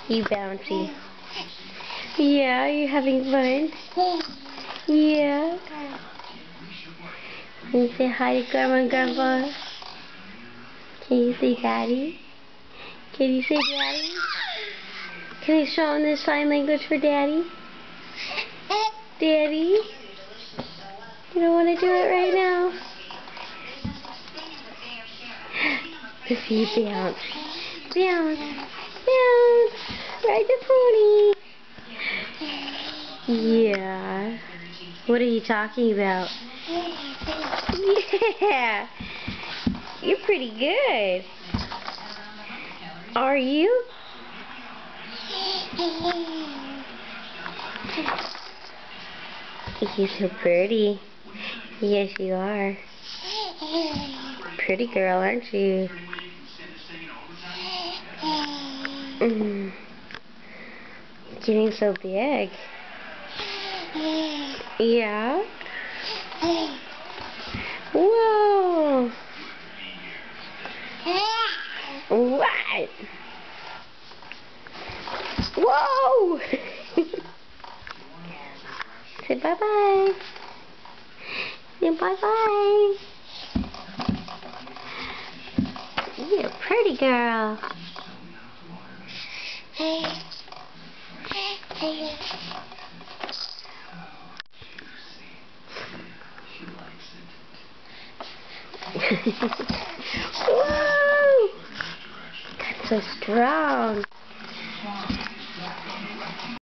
You bouncy. Yeah, you having fun? Yeah. Can you say hi to Grandma and Grandpa? Can you say Daddy? Can you say Daddy? Can I show them this sign language for Daddy? Daddy? You don't want to do it right now? Let's see you bounce. Bounce. Bounce. Ride the pony. Yeah. What are you talking about? Yeah. You're pretty good. Are you? You're so pretty. Yes, you are. Pretty girl, aren't you? Getting so big. Yeah. Whoa. What? Whoa. Say bye-bye. Say bye-bye. You're a pretty girl. Whoa! That's so strong.